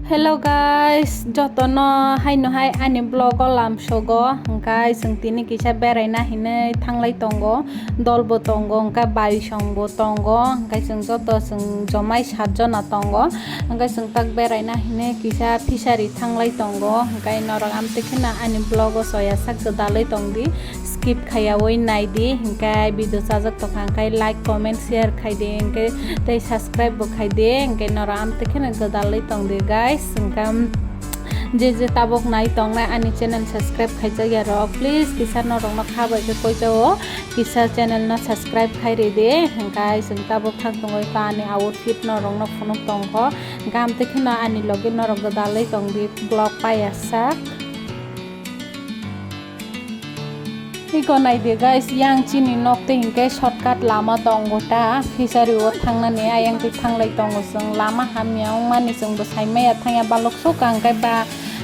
Hello guys, jotono haino hai ani blog lamsogo hingkai जों tini kisa beraina hinai thanglai tongo dolbo tongo hingkai baisong bo tongo hingkai जों joto जों jomai 7 jona tongo hingkai जों tak beraina hinai kisa fishery thanglai tongo hingkai norok amte khina ani blog o soya sak godalai tongdi skip khayawai naidi hingkai video sajak tongkha hingkai like comment share khaide hingkai tei subscribe bo khaide hingkai norok amte khina godalai tongdi guys sengkam je tabok nai tong nai ani channel subscribe khaijak ya ro please kisa norok no khabai ke koijao kisa channel no subscribe khaire de hingkai seng tabok thang tongoi ka ani outfit norok no phunuk tongkho gam te khina ani loge norok godalai tongdi blog payasa Iko nai de guys yang chini nokte hingke shortcut lama tongo ta fishery o thangnani ayang te thanglai tongo sung lama hamyang mani sung bo saimaya thangya balok sokang kai ba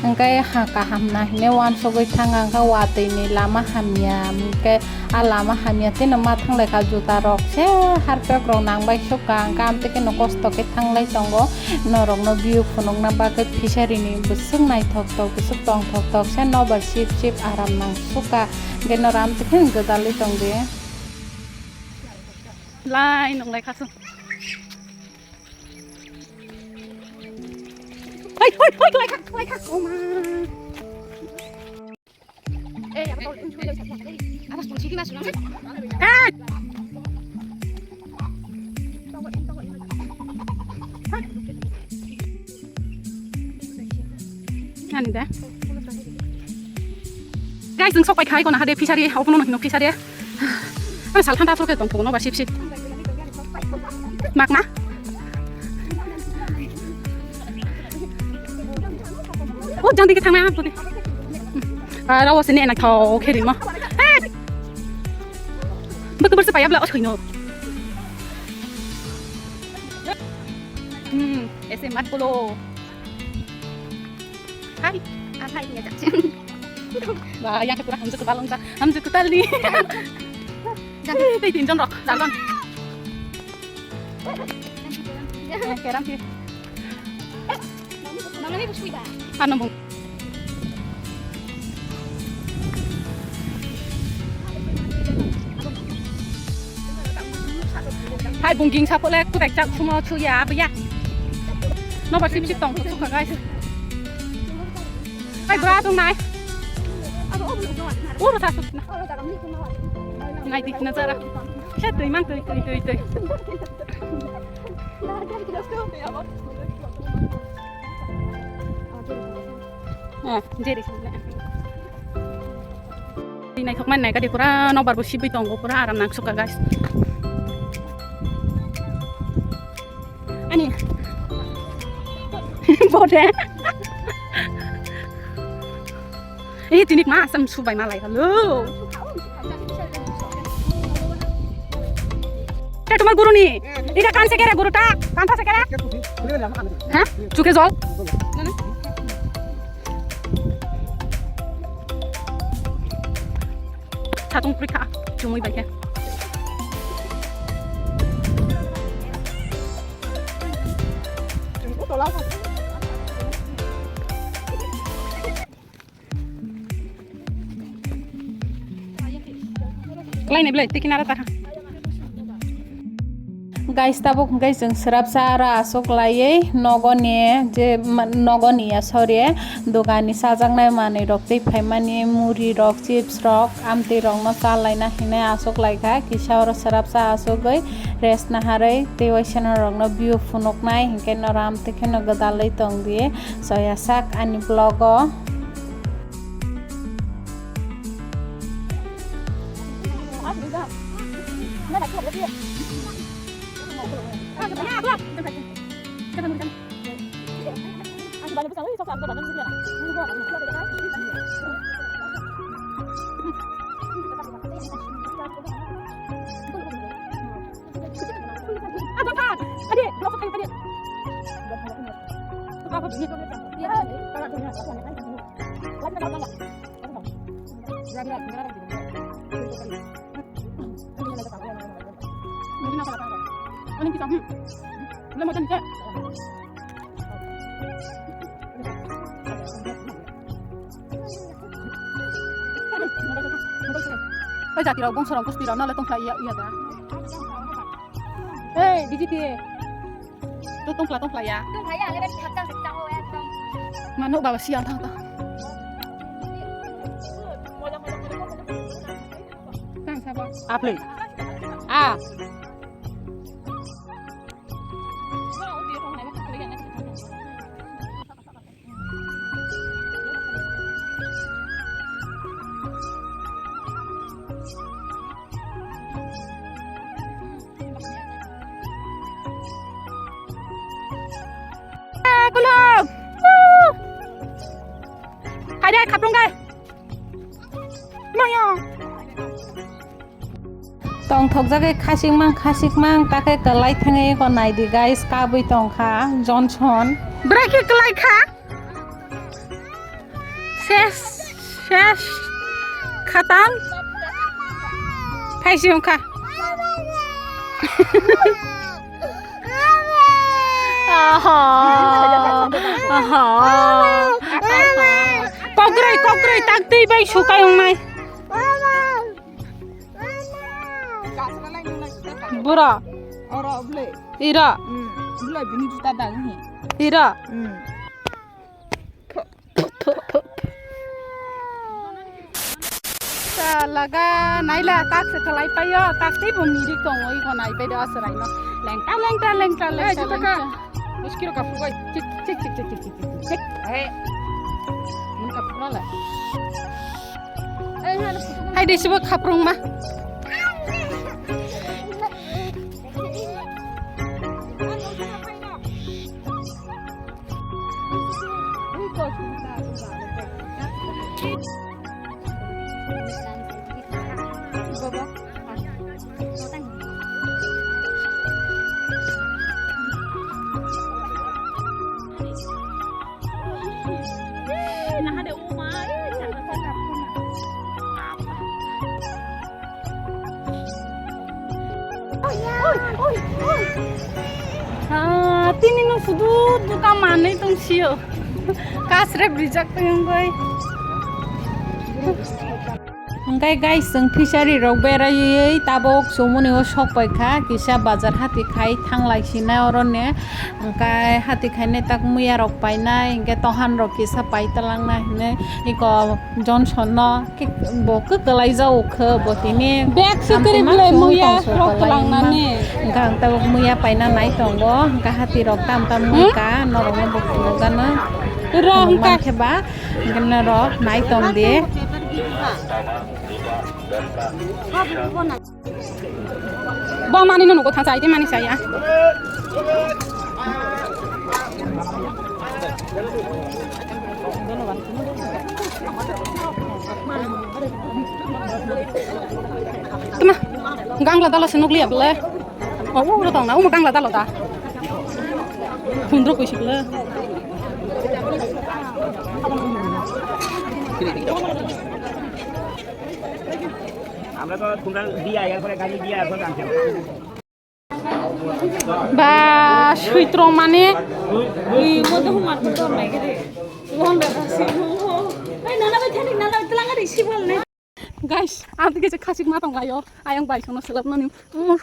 hingkai haka hamna hine wan sogoi thanga ka watei ni lama hamya hingke a lama hamya te no ma thanglai ka juta rok se harpek rok nangbai sokang kam te ke no kosto ke thanglai tongo norok no view phunuk na ba ke fishery ni busung nai thok tok busuk tong thok tok se nobar ship aram nang suka Genoram tekan godali tongde. Lai nong lai kasu. Hoi lai kak oma. Ya betul itu sudah bisa. Atas kunci kita sudah. Kan dah. Guys, जों सबाय खाय गना हादे फिसारि हावफोनो नखिनो फिसारि आं सालखान दा सरके दंफोनो बा सिप माक मा ओ जंदि के थांमा बदि राव से ने ना थाव खेरि म बक बरसे पायाब्ला ओ छैनो ऐसे मत बोलो हाय आ हाय या जाचे Bah, yang kekurang hamzah kebalong sa, hamzah ketali. Jangan, teh tinjon rok, jalan. Kerang sih. Mana ni busui dah? Ano bung? Hai bungging siapa lek tu rekcak semua tu ya apa ya? Nomor sip tong tu suka guys. Hai beratung naik. Ủa sao sụp này thì nó ra chết tươi mang tươi jadi di naik kemana naik di pura nobar besi bitong pura aram nang suka guys ani bodoh tinik masam subai malai halo তোমার গুরু নি এটা কান সে কেরে গুরুটা কানটা সে কেরে হ্যাঁ চুকে জল ছাতুং পরীক্ষা চুমুই বাইকে lain belai tikin ara ta guys tabok guys जों serap sara asok laye nogoni je nogoni ya sorry dogani sajangnai mani rok tei phaimani muri rok chips rok amti rok no chalaina hine asok laika kisa oro serap sa asogoi rest na harai tei waisana rok no view phunok nai hingke no ram te kheno godalai tong die soya sak ani blog o Belum bây giờ thì đâu bông sờ cũng tiro nó là tung phải iya iya dah hey di sini tuh tung phải ya tung phải cái bên thật ra thật trâu em không mana bawa siang tau tau kan siapa Apli ah Kulung hai đây khắp luôn đây 뭐야 tong thok ja cái khasik mang ta cái kelai thangai ko nai di guys ka bui tong kha Johnson break cái kelai kha ses khatam phai siung kha Kokrai tak tui bai sukai ong mai bura ora ble ira ble bini juta dang hi ira laga naila tak se khalai payo tak ti bo miri tong oi ko nai pe da asrai no lengta muskil ka fugai cik mun ka pula hai di sebuah kaprung mah tini no fudu buka mana tong sio kasre brijak tong gai Hangkai guys जों फिसारि रक बेरायै ताबक समोनेव सकबाय खा किसा बाजार हाति खाय थांलायसिना अरने हंखाय हाति खायने ताक मैया रक पायनाय हंखाय तहान रक किसा पायतलांना हिने इको जॉनसन न के बक गलाय जावखो बतिने बेग सुकरि बिलाय मैया रक लांनाने हंखाय ताबक मैया पायना नाय तंगो हंखाय हाति रक ताम मैका नरम बकुगानो र हंखाय खेबा हंखाय रक नाय तंग दे Bang mani nunggu thang saya, mani saya. Kena, gang lah dalam senuk lihat boleh. Oh, udah tahu na, gang lah dalam dah. Hundruk isi boleh. আমরা তো তোমরা দিয়া এরপরে গাড়ি দিয়া এরপর আনতে বা সৈত্র মানে এই মধ্যে হুমার তো নাই রে লোন দাসি এই নানা বাই থানি নানা তলাঙ্গা রে সিবল নাই guys আমি কিছু খাসিক মাতং গায়ো আয়ং বাইসনো সেলাবনানি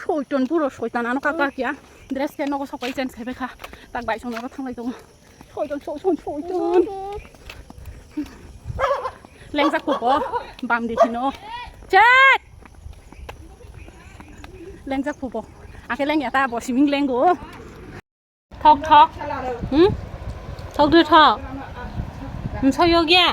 সৈতন পুরো শয়তান আনো কাকা কিয়া ড্রেস কে নগো সকাই চেঞ্জ খাইবে খা তাক বাইসনো থাংলাই দङ সৈতন লেংজা কুপ বাম দেখিনো cek lengja kubo ake leng ya ta bo siming lenggo thok thok du thok so yogya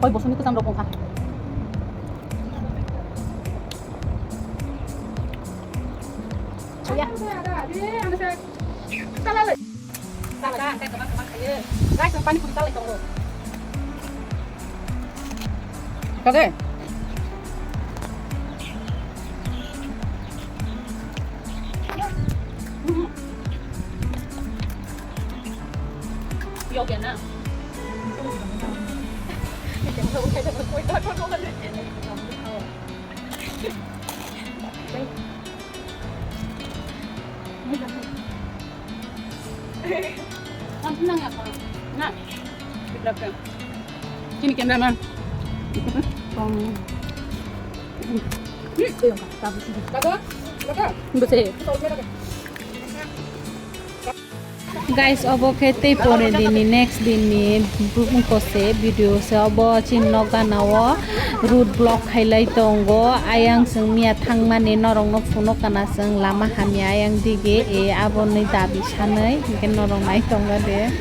oi bosoni ku tamro kha ya Salah, saya teman-teman saya. Guys, yang panik kita lagi tunggu. Oke. Yo kia na. Jangan tahu saya dapat kue tak kau kan. Nah, belakang. Ini cameraman. Betul. Guys, obo kete pore dini next dini bukung kose video se obo chinno ganawo root block khailai tongo ayang sing mia thangmani norong no phuno kana sing lama hamya ayang dige e abo ni dabi sanai ken norong nai tonga de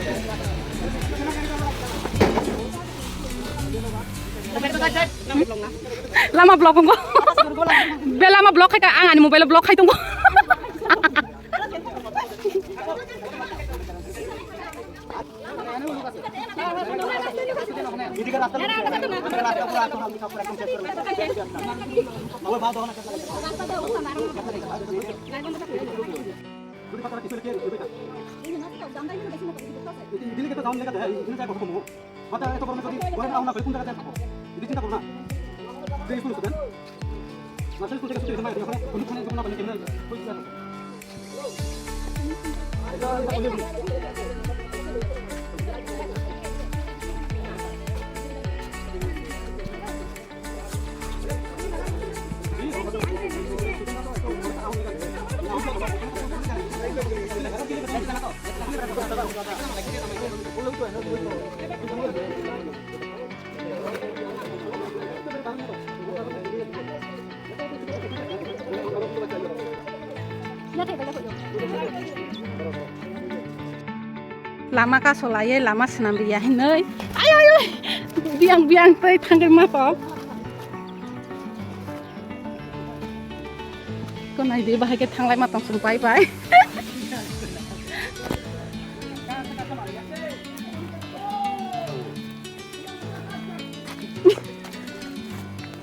Lama blok ko. Bela lama blok ka ang ani mobile blok kay tungko. Lama ka solaya lama senam biya hinai. Ayo biang tei thangge ma pa. Ko nai de bahai ke thanglai ma tong sung pai.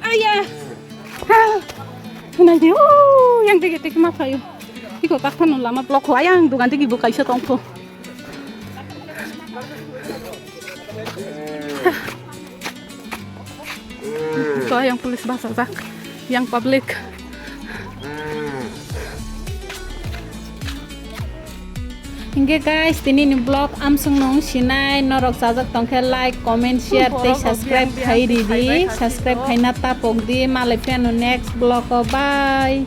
Ayah. Nai de yang de ma pa yo. Iko tak than lama blok layang dugan de gi bukai sa tong pho. So yang polis basah zak, yang public. Hingga guys, tini ni vlog amsung nong sinai norok sajak tongke like, comment, share, tei subscribe khai di subscribe khai na tapok di malai piano next vlog bye.